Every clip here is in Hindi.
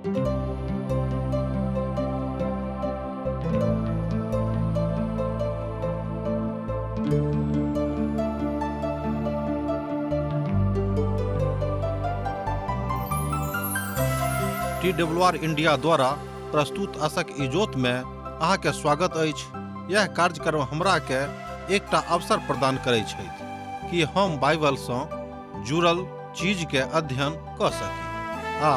TWR इंडिया द्वारा प्रस्तुत आशक इजोत में अहाँ के स्वागत अछि। यह कार्यक्रम हमरा के एकटा अवसर प्रदान करैत छै कि हम बाइबल सँ जुड़ल चीज के अध्ययन क सकी आ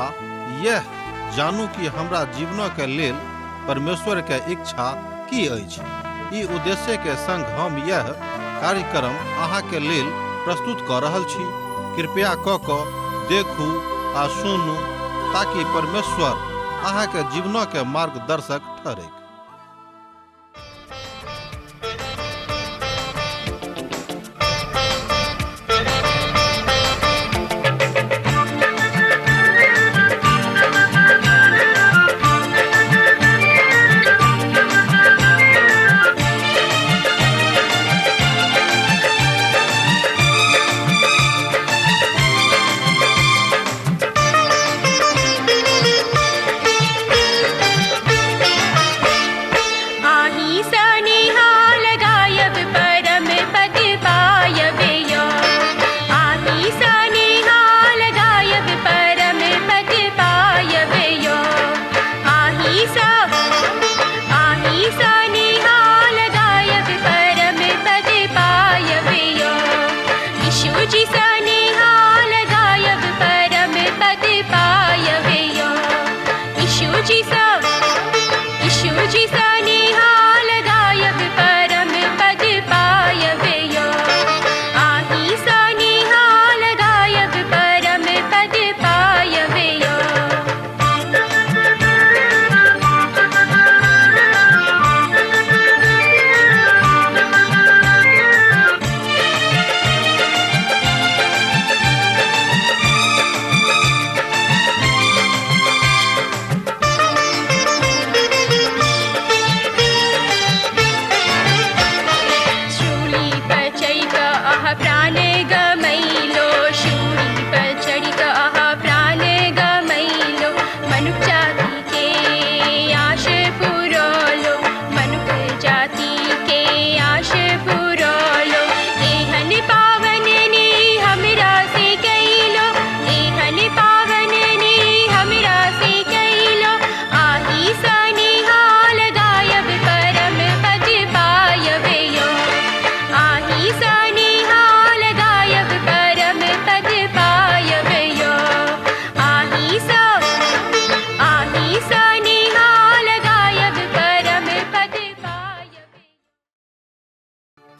यह जानू कि हमरा जीवन के लेल परमेश्वर के इच्छा की अछि। ई उद्देश्य के संग हम यह कार्यक्रम अहाँ के लेल प्रस्तुत क रहल छी। कृपया क देखू आ सुनू ताकि परमेश्वर अहाँ के जीवन के मार्गदर्शक ठहरे।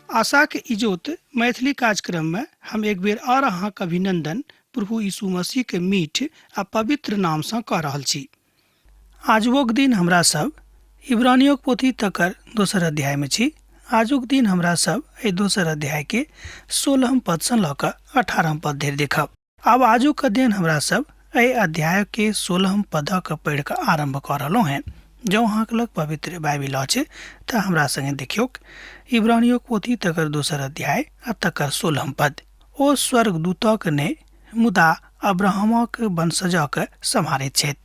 आशा के इजोत मैथिली कार्यक्रम में हम एक बेर और अहाँ के अभिनंदन प्रभु यीशु मसीह के मीठ आ पवित्र नाम से कह रहल छी। आजुक दिन हमरा सब इब्रानियों पोथी तकर दोसर अध्याय में छी। आजुक दिन हमरा सब ए दोसर अध्याय के 16 पद से ल क 18 पद धरि देखब। अब आजुक अध्ययन हमरा सब ए अध्याय के 16 पद के पढ़ के आरंभ कर रहलो हैं। जो अहाँ के लग पवित्र बाइबिल अछि त हमरा संगे देखियो। इब्रानियों पोथी तकर दोसर अध्याय आ तकर 16 पद। ओ स्वर्गदूतक ने मुदा अब्राहमक वंशजक सम्हारैत छथि।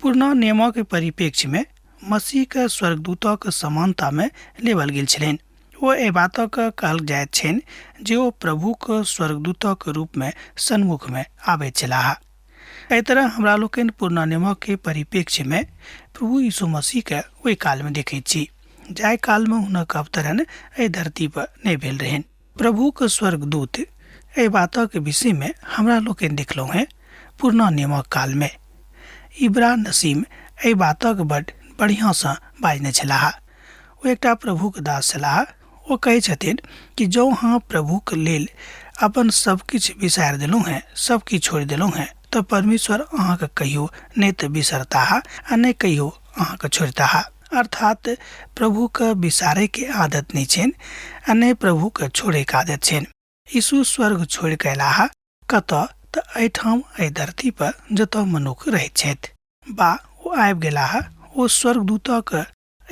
पुरना नियमक परिप्रेक्ष्य में मसीह के स्वर्गदूतक समानता में लेवल गेल छलनि। ओ ए बातक कहल जाइत छनि जे ओ प्रभुक स्वर्गदूतक रूप में सन्मुख में आबैत छलाह। एहि तरह हमरा लोकनि पुरना नियमक के परिप्रेक्ष्य में प्रभु यीशु मसीह के ओहि काल में देखैत छी जाहि काल में हुनक अवतरण एहि धरती पर नहीं भेल रहनि। प्रभु के स्वर्गदूत एहि बातक विषय में हमरा लोकनि देखलहुँ हैं पुरना नियमक काल में। इब्रा नसीम एहि बातक बड़ बढ़िया से बाजने छलाह। ओ एकटा प्रभु के दास छलाह। ओ कहै छथिन कि जो हाँ प्रभु के लेल अपन सब किछ बिसारि देलहुँ हैं, सब किछ छोड़ि देलहुँ हैं, तो परमेश्वर अहाँ के कहियो नहीं तो बिसरता आ नहीं कहियो अहाँ के छोड़ता। अर्थात प्रभु के बिसारे के आदत नहीं छेन आ नहीं प्रभु के छोड़े के आदत छेन। यीशु स्वर्ग छोड़ के अयलाह कत त एठाम एहि धरती पर जतऽ मनुख रहैत छथि। बा ओ आबि गेलाह। ओ स्वर्गदूतक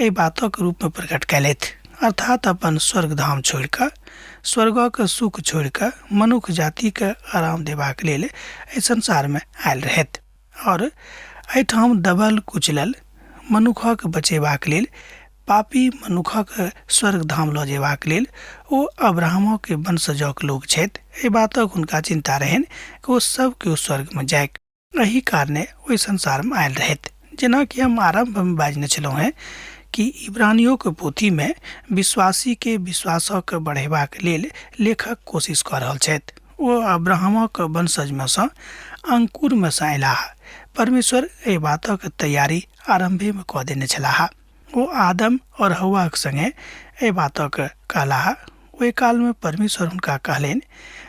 एहि बातक रूप में प्रकट कैलथि। अर्थात अपन स्वर्ग धाम छोड़ कऽ, स्वर्गक सुख छोड़ कऽ मनुष्य जाति के आराम देबाक लेल एहि संसार में आयल रहथि। और एहिठाम दबल कुचलल मनुखक बचेबाक लेल, पापी मनुखक स्वर्गधाम लऽ जेबाक लेल ओ अब्राहमक वंशजक लोक छथि। एहि बातक हुनका चिंता रहनि कि ओ सब केओ स्वर्गमे जायक। एहि कारणे ओहि संसारमे आयल रहथि। जेना कि हम आरंभमे बाजने छलहुँ हेँ कि इब्रानियोक पोथीमे विश्वासीके विश्वासक बढ़ेबाक लेल लेखक कोशिश कऽ रहल छथि। ओ अब्राहमक वंशजमे सँ अंकुरमे सँ अयलाह। परमेश्वर एहि बातक तैयारी आरंभेमे कऽ देने छलाह। ओ आदम और हव्वाक संगे एहि बातक कहलाह। ओहि कालमे परमेश्वर हुनका कहलनि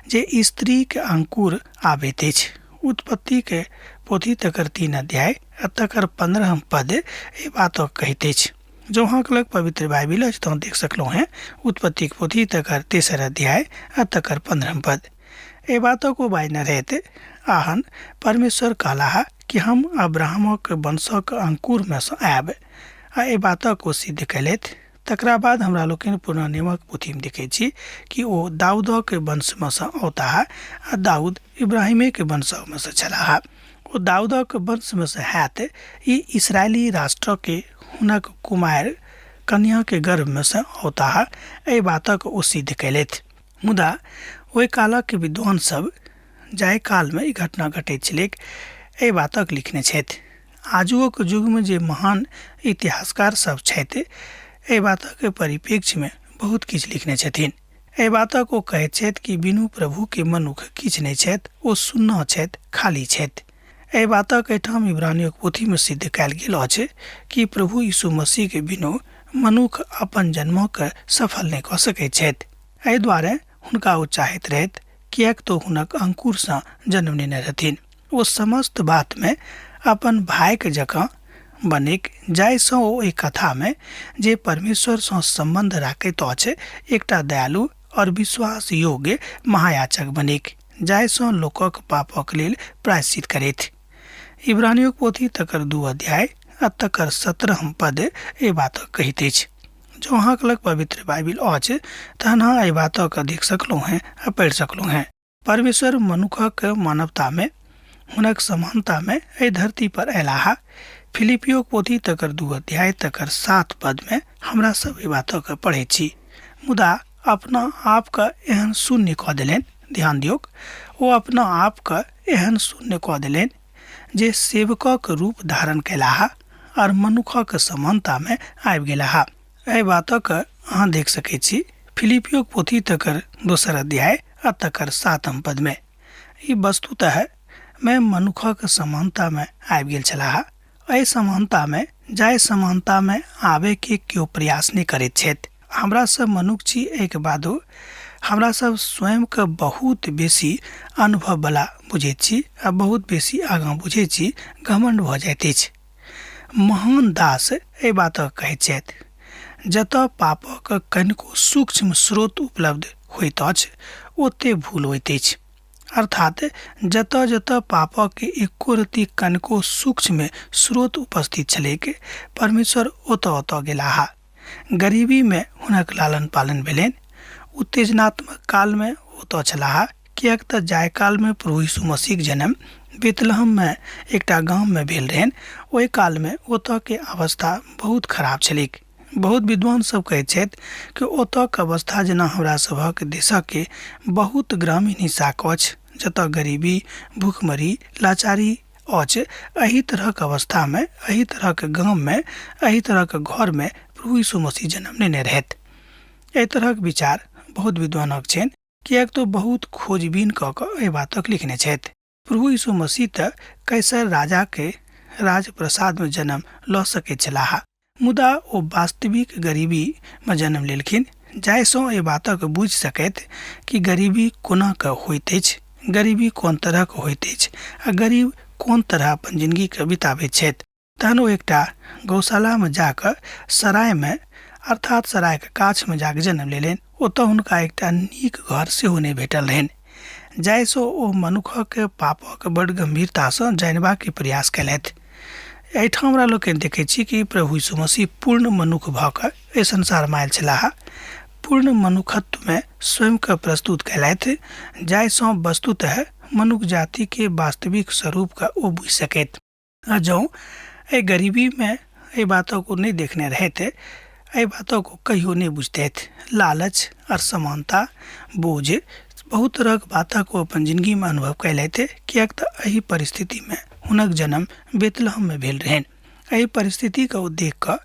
जे स्त्रीके अंकुर आबैत अछि। उत्पत्तिके पोथी तकर 3 अध्याय आ तकर 15 पद एहि बातक कहैत अछि। जो अहाँके लग पवित्र बाइबिल अछि तऽ देख सकलहुँ हैं उत्पत्तिके पोथी तकर 3 अध्याय आ तकर 15 पद। एहि बातक ओ बाजने रहथि। आहन परमेश्वर कहलाह कि हम अब्राहमक वंशक अंकुरमे सँ आयब आ एहि बातक ओ सिद्ध कयलथि। तकरा बाद हमरा लोकनि पुराना नियमक पोथीमे देखैत छी कि ओ दाऊदक वंशमे सँ औताह आ दाऊद इब्राहिमेके वंशमे सँ छलाह। ओ दाऊदक वंशमे सँ हैत ई इस्राएली राष्ट्रके हुनक कुमारि कन्याके गर्भमे सँ औताह। एहि बातक ओ सिद्ध कयलथि। मुदा ओहि कालक विद्वान सब जाहि कालमे ई घटना घटैत छलैक एहि बातक लिखने छथि। आजुक युगमे जे महान इतिहासकार सब छथि एहि बातक परिप्रेक्ष्यमे बहुत किछु लिखने छथिन। एहि बातक ओ कहैत छथि कि बिनु प्रभुके मनुख किछु नहि छथि, ओ सुन्ना छथि, खाली छथि। एहि बातक एहिठाम इब्रानियोक पोथीमे सिद्ध कयल गेल अछि कि प्रभु यीशु मसीहके बिनु मनुख अपन जन्मक सफल नहि कऽ सकैत छथि। एहि दुआरे हुनका ओ चाहैत रहथि, किएक तो हुनक अंकुरसँ जन्म लेने रहथिन। ओ समस्त बातमे अपन भाइक जकाँ बनेक, जाहिसँ ओ एहि कथामे जे परमेश्वरसँ सम्बन्ध राखैत अछि एकटा दयालु और विश्वास योग्य महायाचक बनेक, जाहिसँ लोकक पापक लेल प्रायश्चित करैथ। इब्रानियोक पोथी तकर 2 अध्याय आ तकर 17 पद एहि बातक कहैत अछि। जो अहाँके लग पवित्र बाइबिल अछि तहन अहाँ एहि बातक देख सकलहुँ हैं आ पढ़ि सकलहुँ हैं। परमेश्वर मनुखक मानवतामे हुनक समानतामे एहि धरती पर अयलाह। फिलिपियोक पोथी तकर 2 अध्याय तकर 7 पदमे हमरा सब एहि बातक पढ़ैत छी। मुदा अपना आपके एहन शून्य कऽ देलनि, ध्यान दियौक, ओ अपना आपके एहन शून्य कऽ देलनि जे सेवकक रूप धारण कयलाह और मनुखक समानतामे आबि गेलाह। एहि बातक अहाँ देख सकैत छी फिलिपियोक पोथी तकर 2 अध्याय आ तकर 7 पदमे। ई वस्तुतः में मनुखक समानतामे आबि गेल छलाह। एहि समानतामे जाहि समानतामे आबेके केओ प्रयास नहि करैत छथि। हमरा सब मनुख छी, एहिके बादो हमरा सब स्वयंके बहुत बेसी अनुभव वाला बुझैत छी आ बहुत बेसी आगाँ बुझैत छी, घमंड भऽ जाइत अछि। महान दास एहि बातक कहैत छथि, जतऽ पापक कनिको सूक्ष्म स्रोत उपलब्ध होइत अछि ओते भूल होइत अछि। अर्थात जतऽ जतऽ पापक एको रत्ती कनिको सूक्ष्म स्रोत उपस्थित छलैक, परमेश्वर ओतऽ ओतऽ गेलाह। गरीबीमे हुनक लालन पालन भेलनि। उत्तेजनात्मक कालमे ओतऽ छलाह, किएक तऽ जाहि कालमे प्रभु यीशु मसीहक जन्म बेतलहममे एकटा गाममे भेल रहनि ओहि कालमे ओतऽके अवस्था बहुत खराब छलैक। बहुत विद्वान सब कहैत छथि कि ओतऽके अवस्था जेना हमरा सभक देशके बहुत ग्रामीण हिस्साक अछि, जतऽ गरीबी, भूखमरी, लाचारी अछि। एही तरहक अवस्थामे, एही तरहक गाममे, एही तरहक घरमे प्रभु यीशु मसीह जन्म लेने रहथि। एहि तरहक विचार बहुत विद्वानक छनि, किएक तो बहुत खोजबीन कऽ कऽ एहि बातक लिखने छथि। प्रभु यीशु मसीह तऽ कैसर राजाके राजप्रसादमे जन्म लऽ सकैत छलाह, मुदा ओ वास्तविक गरीबीमे जन्म लेलखिन, जाहिसँ एहि बातक बुझि सकैत कि गरीबी कोना कऽ होइत अछि, गरीबी कोन तरहक होइत अछि आ गरीब कोन तरह अपन जिंदगीके बिताबैत छथि। तहन ओ एकटा गौशालामे जाकऽ सरायमे अर्थात सरायके काछमे जाकऽ जन्म लेलनि। ओतऽ हुनका एकटा नीक घर सेहो नहि भेटल रहनि, जाहिसँ ओ मनुखक पापक बड़ गंभीरतासँ जानबाक प्रयास कयलथि। एहिठाम हमरा लोकनि देखैत छी कि प्रभु यीशु मसीह पूर्ण मनुख भऽ कऽ एहि संसारमे आयल छलाह। पूर्ण मनुखत्वमे स्वयंके प्रस्तुत कयलथि, जाहिसँ वस्तुतः मनुष्य जाति के वास्तविक स्वरूप का ओ बुझ सकैत। जौं ए गरीबी में ए बातों को नहीं देखने रहे थे, ए बातों को कहियो नहीं बुझते थे। लालच, असमानता, बोझ, बहुत तरह के बातों को अपन जिंदगी में अनुभव कैले थे। कियाक त एही परिस्थिति में हुनक जन्म बेतलहम में भेल रहन। एही परिस्थिति को देख कर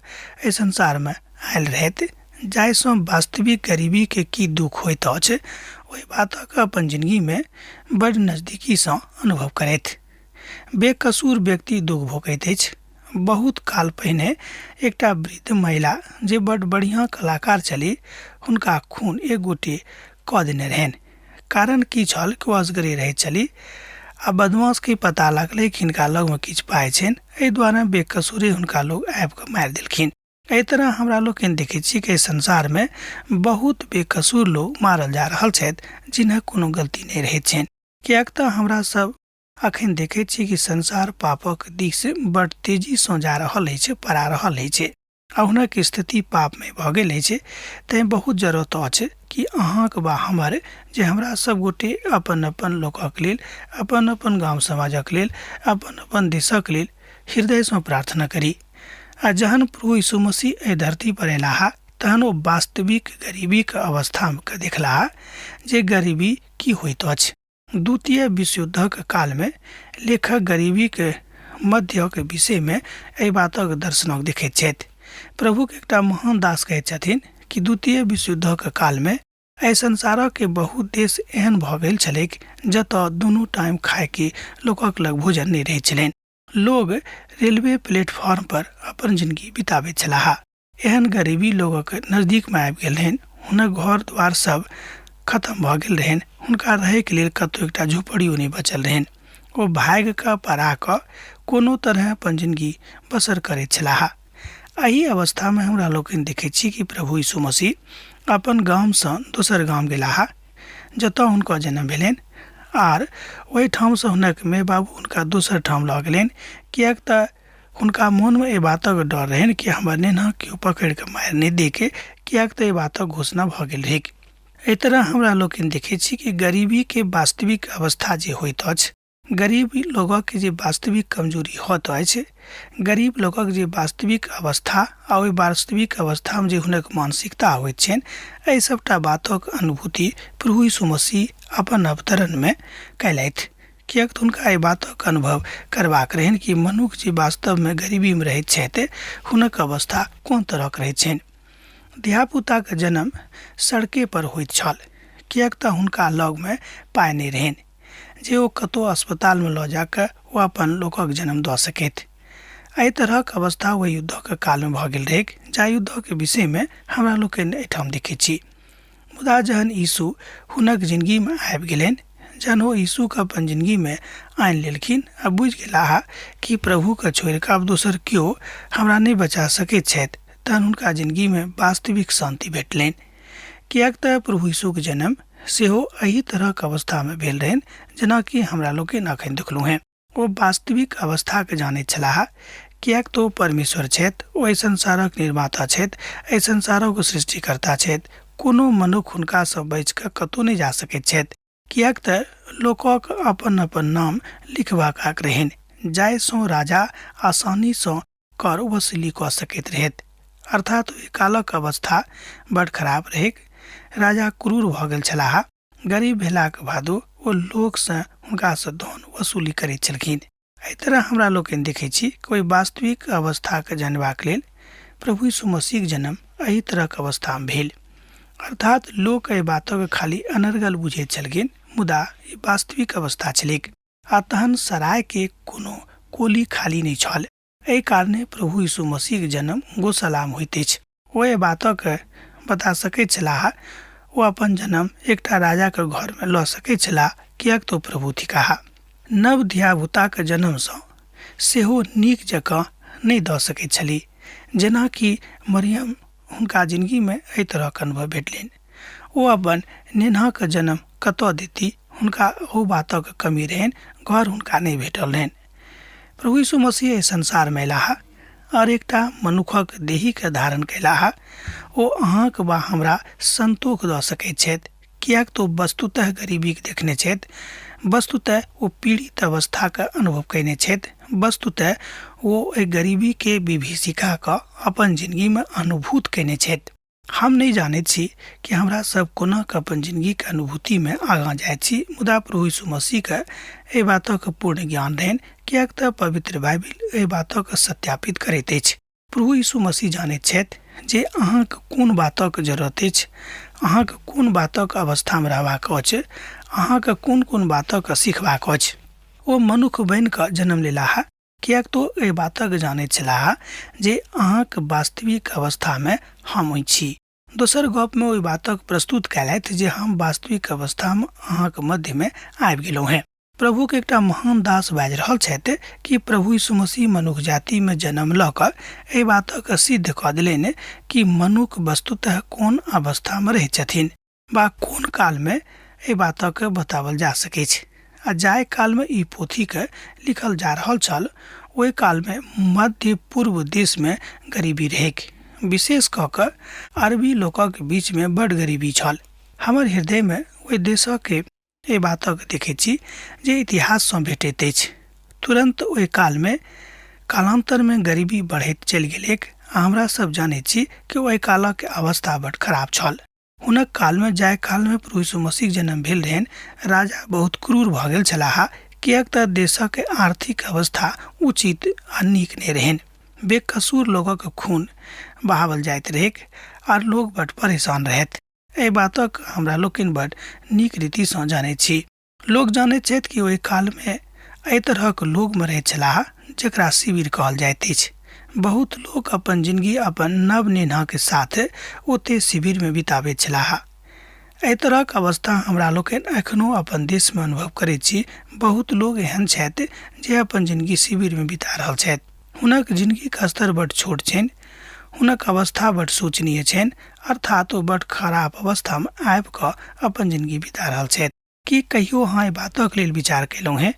ए संसार में आयल रहते, जाहिसँ वास्तविक गरीबी के की दुख होइत अछि, ओहि बातक अपन जिंदगी में बड़ नजदीकी से अनुभव करैत। बेकसूर व्यक्ति दुख भोगैत अछि। बहुत काल पहिने एकटा वृद्ध महिला जे बड़ बढ़िया कलाकार छली, हुनका खून एक गोटे कऽ देने रहन। कारण की छल कि ओ असगरे रहैत छली आ बदमाश के पता लगलै कि हिनका लग में किछु पाइ छनि, एहि दुआरे बेकसूरे हुनका लोग आबि कऽ मारि देलखिन। एहि तरह हमरा लोग देखै छी कि संसार में बहुत बेकसूर लोग मारल जा रहल छथि, जिन्हें कोनो गलती नहीं रहैत छनि। कियाक तऽ हमरा सब अखन देखै छी कि संसार पापक दिस बड़ तेजी से जा रहल अछि, पड़ा रहल अछि आ हुनक स्थिति पाप में भऽ गेल अछि। तैं बहुत जरूरत अछि कि अहाँक वा हमर जे हमरा सब गोटे अपन अपन लोकक लेल, अपन अपन गांव समाजक लेल, अपन अपन देशक लेल हृदय से प्रार्थना करी। आ जहन प्रभु यीशु मसीह एहि धरती पर अयलाह, तहन ओ वास्तविक गरीबी के अवस्था में देखलाह जे गरीबी की होइत अछि। द्वितीय विश्व युद्धक काल में लेखक गरीबी के मध्य के विषय में एहि बातक दर्शनक देखैत छथि। प्रभु के एकटा महान दास कहैत छथिन कि द्वितीय विश्व युद्धक काल में एहि संसारक के बहुत देश एहन भऽ गेल छलैक जतऽ दुनू टाइम खाय के लोकक लग भोजन नहीं रहै छलनि। लोग रेलवे प्लेटफॉर्म पर अपन जिंदगी बिताबैत छलाह। एहन गरीबी लोगक नजदीक में आबि गेल रहनि। हुनक घर द्वार सब खत्म भऽ गेल रहनि। हुनका रहै के लेल कतौ एकटा झोपड़ियो नहीं बचल रहनि। ओ भाग्य का परा कऽ कोनो तरह अपन जिंदगी बसर करैत छलाह। एही अवस्था में हमरा लोकनि देखै छी कि प्रभु यीशु मसीह अपन गाम से दोसर गाम गेलाह, जतऽ हुनका जन्म भेलनि, आर ओहि ठाम से हुनक माय बाबू हुनका दोसर ठाम लऽ गेलनि। कियाक तऽ हुनका मन में ए बातक डर रहनि कि हमर नेना केओ पकड़ि कऽ मारि नहीं दे के, कियाक तऽ ए बातक घोषणा भऽ गेल रहै। एहि तरह हमरा लोकनि देखै छी कि गरीबी के वास्तविक अवस्था जे होइत अछि, गरीब लोगक के जे वास्तविक कमजोरी होइत अछि, गरीब लोगक जे वास्तविक अवस्था आ ओहि वास्तविक अवस्था में जे हुनक मानसिकता होइत छनि, एहि सबटा बातक अनुभूति प्रभु यीशु मसीह अपन अवतरण में कैलथि। कियाक तऽ हुनका एहि बातक अनुभव करबाक रहनि कि मनुष्य जे वास्तव में गरीबी में रहैत छथि, हुनक अवस्था कोन तरहक रहैत छनि। धियापुता के जन्म सड़के पर होइत छल, कियाक तऽ हुनका लग में पाइ नहीं रहनि जे ओ कतौ अस्पताल में लऽ जाकऽ ओ अपन लोकक जन्म दऽ सकैत। एहि तरहक अवस्था ओहि युद्धक काल में भऽ गेल रहै, जाहि युद्धक विषय में हमरा लोकनि एहिठाम देखै छी। मुदा जहन यीशु हुनक जिंदगी में आबि गेलनि, जहन ओ यीशु के अपन जिंदगी में आनि लेलखिन आ बुझि गेलाह कि प्रभु के छोड़ि कऽ आब दोसर केओ हमरा नहीं बचा सकैत छथि, तहन हुनका जिंदगी में वास्तविक शांति भेटलनि। कियाक तऽ प्रभु यीशु के जन्म सेहो एही तरहक अवस्था में भेल रहनि जेना कि हमरा लोकनि अखन देखलहुँ हैं। ओ वास्तविक अवस्था के जानैत छलाह, कियाक तऽ ओ परमेश्वर छथि, ओ एहि संसारक निर्माता छथि, एहि संसारक सृष्टिकर्ता छथि। कोनो मनुष्य हुनका सँ बचि कऽ कतौ नहीं जा सकैत छथि, कियाक तऽ लोकक अपन अपन नाम लिखबाक रहनि, जाहिसँ राजा आसानी सँ कर वसूली कऽ सकैत रहथि। अर्थात ओहि कालक अवस्था बड़ खराब रहै। राजा क्रूर भऽ गेल छलाह। गरीब भेलाक बादो ओ लोक से हुनका से धन वसूली करैत छलखिन। एहि तरह हमरा लोकनि देखै छी कोई वास्तविक अवस्था के जानबाक लेल प्रभु यीशु मसीह के जन्म एही तरहक अवस्था में भेल। अर्थात लोक एहि बातक खाली अनर्गल बुझैत छलखिन, मुदा ई वास्तविक अवस्था छलैक। आ तहन सराय के कोनो कोली खाली नहीं छल। एहि कारणे प्रभु यीशु मसीह के जन्म गौशाला में होइत अछि। ओ एहि बातक बता सकैत छलाह, ओ अपन जन्म एकटा राजा के घर में लऽ सकैत छलाह, कियाक तऽ प्रभु थिकाह। नव धियापुता के जन्म सँ सेहो नीक जकाँ नहीं दऽ सकैत छली, जेना कि मरियम हुनका जिंदगी में एहि तरहक अनुभव भेटलनि। ओ अपन नेना के जन्म कतऽ देती, हुनका ओ बातक कमी रहनि, घर हुनका नहीं भेटल रहनि। प्रभु यीशु मसीह एहि संसार में अयलाह और एकटा मनुखक देही के धारण कैलाह। ओ अहाँक वा हमरा संतोष दऽ सकैत छथि, कियाक तऽ वस्तुतः गरीबी के देखने छथि, वस्तुतः वो पीड़ित अवस्था का अनुभव कयने छथि। वस्तुतः वो एक गरीबी के विभीषिका का अपन जिंदगी में अनुभूत कयने छथि। हम नहीं जानैत छी कि हमरा सब कोना के अपन जिंदगी के अनुभूति में आगाँ जाइत छी, मुदा प्रभु यीशु मसीह के एहि बातक पूर्ण ज्ञान रहनि, कियाक तऽ पवित्र बाइबिल एहि बातक सत्यापित करैत अछि। प्रभु यीशु मसीह जानैत छथि जे अहाँके कोन बातक जरूरत अछि, अहाँके कोन बातक अवस्था में रहबाक अछि, अहाँके कोन कोन बातक सीखबाक अछि। ओ मनुख बनि कऽ जन्म लेलाह, कियाक तो एहि बातक जानैत छलाह जे अहाँक वास्तविक अवस्था में हम छी। दोसर गप में ओहि बातक प्रस्तुत कयलथि जे हम वास्तविक अवस्था में अहाँक मध्य में आबि गेलहुँ हैं। प्रभु के एकटा महान दास बाजि रहल छथि कि प्रभु यीशु मसीह मनुख जाति में जन्म लऽ कऽ एहि बातक सिद्ध कऽ देलनि कि मनुख वस्तुतः कोन अवस्था में रहै छथिन वा कोन काल में एहि बातक बतावल जा सकै छै। आ जाहि काल में ई पोथी के लिखल जा रहल छल, ओहि काल में मध्य पूर्व देश में गरीबी रहैक, विशेष कऽ कऽ अरबी लोकक बीच में बड़ गरीबी छल। हमर हृदय में ओहि देशक एहि बातक देखैत छी जे इतिहास सँ भेटैत अछि। तुरंत ओहि काल में कालांतर में गरीबी बढ़ैत चलि गेलैक। हमरा सब जानैत छी कि ओहि कालक अवस्था बड़ खराब छल। हुनक काल में जाहि काल में प्रभु यीशु मसीह जन्म भेल रहनि, राजा बहुत क्रूर भऽ गेल छलाह, कियाक तऽ देशक आर्थिक अवस्था उचित आ नीक नहि रहनि। बेकसूर लोगक खून बहावल जाइत रहैक आर लोग बड़ परेशान रहैत। एहि बातक हमरा लोकनि बड़ नीक रीति सँ जानैत छी। लोग जानैत छथि कि ओहि काल में एहि तरहक लोग में रहैत छलाह जकरा शिविर कहल जाइत अछि। बहुत लोग अपन जिंदगी अपन नव नेना के साथ ओते शिविर में बिताबैत छलाह। एहि तरहक अवस्था हमरा लोकनि एखनो अपन देश में अनुभव करैत छी। बहुत लोग एहन छथि जे अपन जिंदगी शिविर में बिता रहल छथि। हुनक जिंदगी के स्तर बड़ छोट छनि, हुनक अवस्था बड़ शोचनीय छनि, अर्थात ओ बड़ खराब अवस्था में आबि कऽ अपन जिंदगी बिता रहल छथि। कि कहियो अहाँ एहि बातक लेल विचार केलहुँ हैं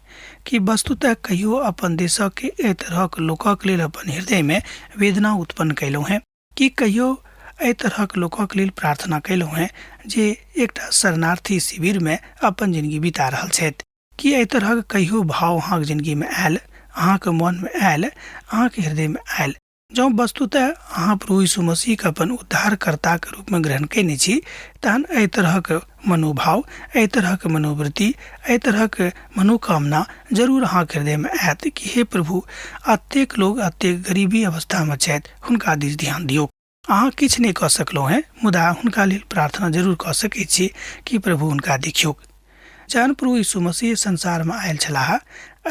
कि वस्तुतः कहियो अपन देशक एहि तरहक लोकक लेल अपन हृदय में वेदना उत्पन्न केलहुँ हैं? कि कहियो एहि तरहक लोकक लेल प्रार्थना केलहुँ हैं जे एकटा शरणार्थी शिविर में अपन जिंदगी बिता रहल छथि? कि एहि तरहक कहियो भाव अहाँके जिंदगी में आयल, अहाँके मन में आयल, अहाँके हृदय में आयल? जँ वस्तुतः अहाँ प्रभु यीशु मसीह के अपन उद्धारकर्ता के रूप में ग्रहण केने छी, तहन एहि तरहक मनोभाव, एहि तरहक मनोवृत्ति, एहि तरहक मनोकामना जरूर अहाँके हृदय में आयत कि हे प्रभु, अतेक लोग अतेक गरीबी अवस्था में छथि, हुनका दिस ध्यान दियौ। अहाँ किछु नहि कऽ सकलहुँ हैं, मुदा हुनका लेल प्रार्थना जरूर कऽ सकैत छी कि प्रभु हुनका देखियौ। जहन प्रभु यीशु मसीह संसार में आयल छलाह,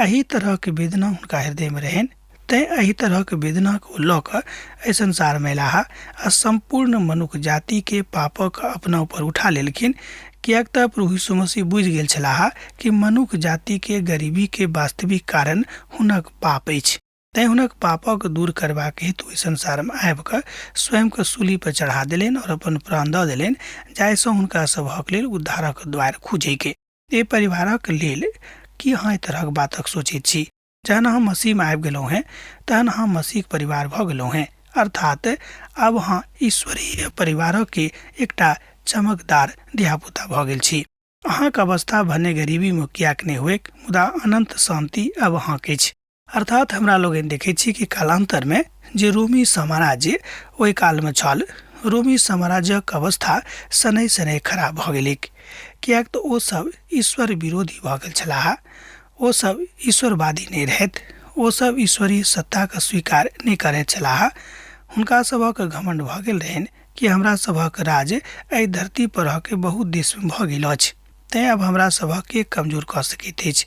एहि तरहक वेदना हुनका हृदय में रहनि। तैं एहि तरहक वेदना को लऽ कऽ एहि संसार में अयलाह आ संपूर्ण मनुष्य जाति के पापक अपना ऊपर उठा लेलखिन, कियाक तऽ प्रभु यीशु मसीह बुझि गेल छलाह कि मनुष्य जाति के गरीबी के वास्तविक कारण हुनक पाप अछि। तैं हुनक पापक दूर करबाक हेतु एहि संसार में आबि कऽ स्वयं के सूली पर चढ़ा देलनि और अपन प्राण दऽ देलनि, जाहिसँ हुनका सभक लेल उद्धारक द्वार खुजैके। एहि परिवारक लेल की अहाँ एहि तरहक बातक सोचैत छी? जहन अहाँ मसीह में आबि गेलहुँ हैं, तहन अहाँ मसीह परिवार भऽ गेलहुँ हैं, अर्थात अब अहाँ ईश्वरीय परिवारक के एकटा चमकदार धियापुता भऽ गेल छी। अहाँक अवस्था भने गरीबी में कियाक नहि होएक, मुदा अनंत शांति अब अहाँके अछि। अर्थात हमरा लोग देखै छी कि कालांतर में जे रोमी साम्राज्य ओहि काल में छल, रोमी साम्राज्यक अवस्था शनै शनै खराब भऽ गेलैक, कियाक तऽ ओ सब ईश्वर विरोधी भऽ गेल छलाह। ओ सब ईश्वरवादी नहीं रहत, ओ सब ईश्वरीय सत्ता का स्वीकार नहीं करैत छलाह। हुनका सभक घमंड भऽ गेल रहनि कि हमरा सभक राज एहि धरती पर के बहुत देश में भऽ गेल अछि, तैं अब हमरा सभक के कमजोर कऽ सकैत अछि।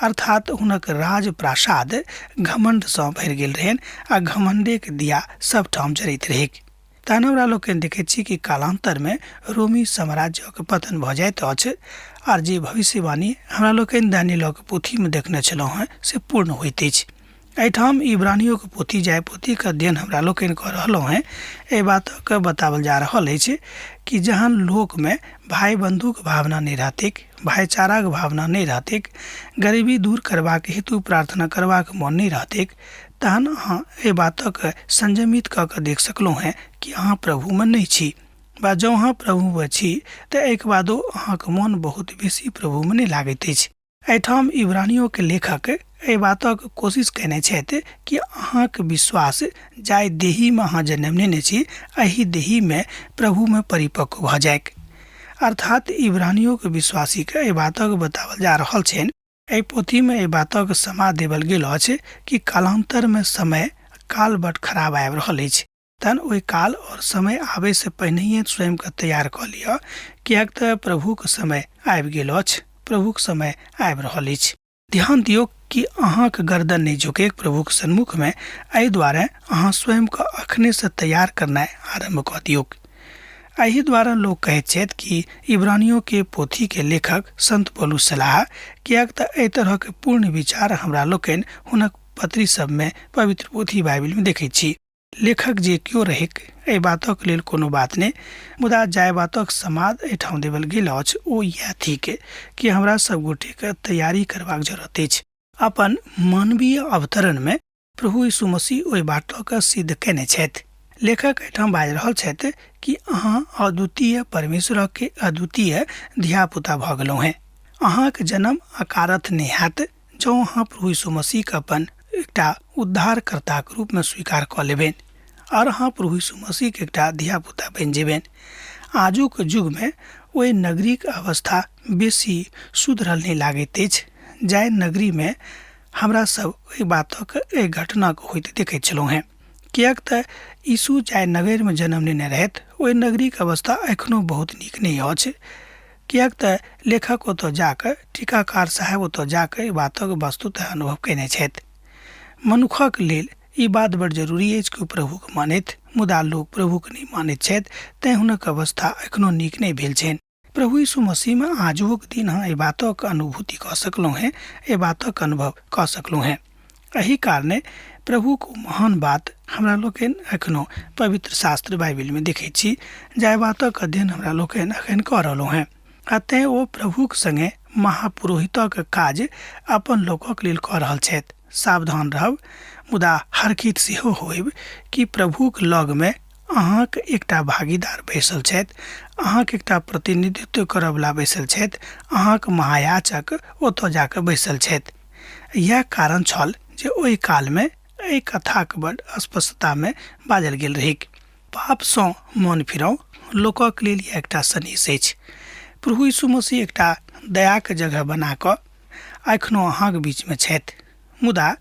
अर्थात हुनक राज प्रासाद घमंड सँ भरि गेल रहनि आ घमंडे के दिया सब ठाम जरैत रहैक। तहन हमरा लोग देखैत छी कि कालांतर में रोमी साम्राज्यक पतन भऽ जाइत अछि आर जे भविष्यवाणी हमरा लोग दानियेलक पोथी में देखने छलहुँ हैं से पूर्ण होइत अछि। एहिठाम इब्रानियों के पोथी जाय पोथी के अध्ययन हमरा लोग कऽ रहलहुँ हैं। एहि बातक बतावल जा रहल अछि कि जहन लोक में भाई बंधुक भावना नहीं रहतैक, भाईचाराक भावना नहीं रहतैक, गरीबी दूर करबाक हेतु प्रार्थना करबाक मन नहीं रहतैक, तहन अहाँ एहि बातक संयमित कऽ के देख सकलहुँ हैं कि अहाँ प्रभु में नहीं छी। बा जँ अहाँ प्रभु में छी तऽ एक बादो अहाँके मन बहुत बेसी प्रभु में नहीं लागैत अछि। एहिठाम इब्रानियों के लेखक एहि बातक कोशिश कयने छथि कि अहाँक विश्वास जाहि देहीमे अहाँ जन्म लेने छी एहि देहीमे प्रभुमे परिपक्व भऽ जायक। अर्थात इब्रानियों के विश्वासी के एहि बातक बतावल जा रहल छनि। एहि पोथीमे एहि बातक समा देवल गेल अछि कि कालांतरमे समय काल बड खराब आबि रहल अछि। तहन ओहि काल और समय आबे से पहिनहिए स्वयं के तैयार कऽ लिअ, किएक तऽ प्रभुक समय आबि गेल अछि, प्रभुक समय आबि रहल अछि। ध्यान दियौ कि अहाँक गर्दन नहि झुके प्रभुक सन्मुख में, एहि दुआरे अहाँ स्वयं के अखने से तैयार करनाइ आरंभ कऽ दियौ। एहि द्वारा लोग कहैत छथि कि इब्रानियों के पोथी के लेखक संत पौलुस छलाह, किएक तऽ एहि तरह के पूर्ण विचार हमरा लोकनि हुनक पत्री सब में पवित्र पोथी बाइबिल में देखैत छी। लेखक जे क्यों रहैक एहि बातक लेल कोनो बात नहि, मुदा जाय बातक समाद एहिठाम देवल गेल अछि ओ इएह थिक कि हमरा सब गोटे के तैयारी करबाक जरूरत अछि। अपन मानवीय अवतरण में प्रभु यीशु मसीह ओहि बातक सिद्ध केने छथि। लेखक एहिठाम बाजि रहल छथि कि अहाँ अद्वितीय परमेश्वर के अद्वितीय धियापुता भऽ गेलहुँ हैं। अहाँक जन्म अकारथ नहि हैत जँ अहाँ प्रभु यीशु मसीह के अपन एकटा उद्धारकर्ता के रूप में स्वीकार कऽ लेबनि और अहाँ प्रभु यीशु मसीह के एकटा धियापुता बनि जेबनि। आजुक युग में ओहि नगरीक अवस्था बेसी सुधरल नहि लागैत अछि जाहि नगरी में हमरा सब ओहि बातक एहि घटनाक होइत देखैत छलहुँ हैं। किएक तऽ यीशु जाहि नगर में जन्म लेने रहथि ओहि नगरीक अवस्था एखनो बहुत नीक नहि अछि। किएक तऽ लेखक ओतऽ जाकऽ टीकाकार साहब ओतऽ जाकऽ एहि बातक वस्तुतः अनुभव कयने छथि। मनुखक लेल ई बात बड़ जरूरी अछि कि प्रभु के मानैत, मुदा लोग प्रभु के नहीं मानैत छथि, तैं हुनक अवस्था एखनो नीक नहीं भेल छनि। प्रभु यीशु मसीह में आजुक दिन अहाँ एहि बातक अनुभूति कऽ सकलहुँ हैं, एहि बातक अनुभव कऽ सकलहुँ हैं। एहि कारणे प्रभु को महान बात हमरा लोकनि एखनो पवित्र शास्त्र बाइबिल में देखैत छी, जाहि बातक अध्ययन हमरा लोकनि एखन कऽ रहलहुँ हैं। आ तें ओ प्रभुक संगे महापुरोहितक काज अपन लोकक लेल कऽ रहल छथि। सावधान रहब, मुदा हरखित सेहो होयब कि प्रभुक लग में अहाँक एकटा भागीदार बैसल छथि, अहाँक एकटा प्रतिनिधित्व करयवला बैसल छथि, अहाँक महायाजक ओतऽ जाकऽ बैसल छथि। यह कारण छल जे ओहि काल में एहि कथाक बड़ स्पष्टता में बाजल गेल रहैक। पापसँ मन फिराउ, लोकक लेल यह एकटा सन्देश अछि। प्रभु यीशु मसीह एकटा दयाक जगह बना कऽ एखनो अहाँक बीच में छथि, मुदा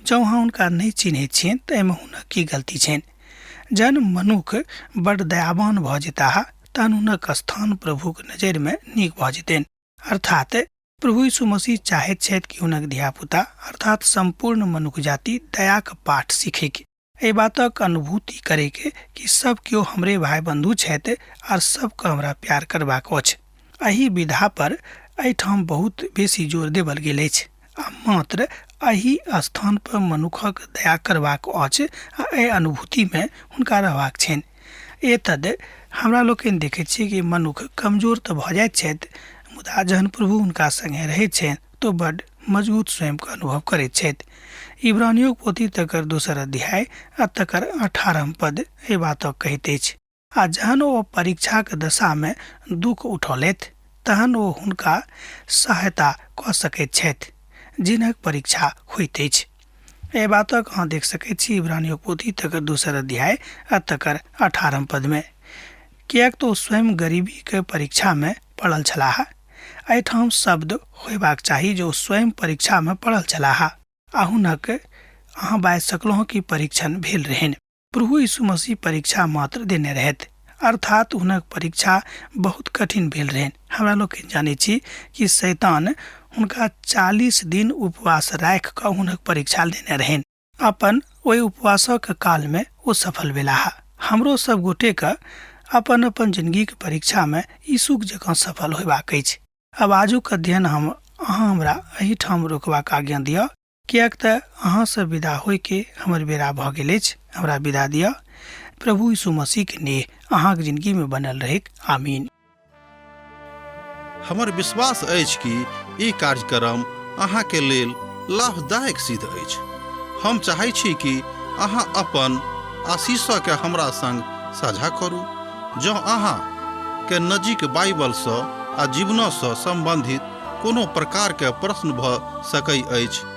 जँ अहाँ हुनका नहीं चिन्हैत छियनि तऽ एहिमे हुनक की गलती छनि। जहन मनुख बड़ दयावान भऽ जेताह तहन हुनक स्थान प्रभुक नजरि में नीक भऽ जेतनि। अर्थात प्रभु यीशु मसीह चाहैत छथि कि हुनक धियापुता अर्थात संपूर्ण मनुष्य जाति दयाक पाठ सीखैक, एहि बातक अनुभूति करैके कि सब केओ हमरे भाई बंधु छथि और सबके हमरा प्यार करबाक अछि। एहि विधा पर एहिठाम बहुत बेसी जोर देवल गेल अछि आ मात्र एहि स्थान पर मनुखक दया करबाक अछि आ एहि अनुभूति में हुनका रहबाक छनि। एतद हमरा लोकनि देखैत छी कि मनुख कमजोर तऽ भऽ जाइत छथि, मुदा जहन प्रभु हुनका संगे रहैत छनि तो बड़ मजबूत स्वयं के अनुभव करैत छथि। इब्रानियों पोथी तकर 2 अध्याय आ तकर 18 पद एहि बातक कहैत अछि। आ जहन ओ परीक्षाक दशा में दुख उठौलथि तहन ओ हुनका सहायता कऽ सकैत छथि जिनक परीक्षा होइत अछि। एहि बातक अहाँ देख सकैत छी इब्रानियों पोथी तकर 2 अध्याय आ तकर 18 पद में। किएक तो स्वयं गरीबी के परीक्षा में पड़ल छलाह। एहिठाम शब्द होयबाक चाही जो स्वयं परीक्षा में पड़ल छलाह आ हुनक अहाँ बाजि सकलहुँ कि परीक्षण भेल रहनि। प्रभु यीशु मसीह परीक्षा मात्र देने रहथि, अर्थात हुनक परीक्षा बहुत कठिन भेल रहनि। हमरा लोग जानै छी कि शैतान हुनका 40 दिन उपवास राखि कऽ हुनक परीक्षा लेने रहनि। अपन ओहि उपवासक काल में ओ सफल भेलाह। हमरो सब गोटे के अपन अपन जिंदगी के परीक्षा में यीशुक जकाँ सफल होयबाक अछि। अब आजुक अध्ययन अहाँ हमरा एहिठाम रोकबाक आज्ञा दिअ, किएक तऽ अहाँ से विदा होय के हमर बेरा भऽ गेल अछि। हमरा विदा दिअ। प्रभु यीशु मसीह के नेह अहाँक जिंदगी में बनल रहै। आमीन। हमर विश्वास अछि कि ई कार्यक्रम अहाँके लेल लाभदायक सिद्ध अछि। हम चाहै छी कि अहाँ अपन आशीषके हमरा संग साझा करू। जँ अहाँ के नजीक बाइबलसँ आ जीवनसँ संबंधित कोनो प्रकार के प्रश्न भऽ सकै अछि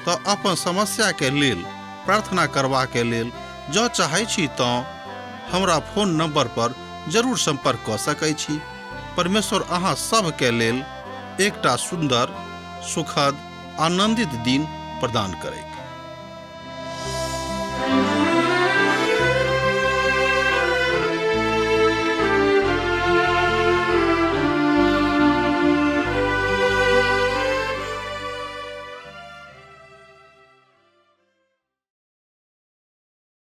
तऽ अपन समस्या के लेल प्रार्थना करबा के लेल जँ चाहै छी तऽ हमरा फोन नंबर पर जरूर संपर्क कऽ सकै छी। परमेश्वर अहाँ सब के लेल एकटा सुंदर, सुखद, आनंदित दिन प्रदान करैक।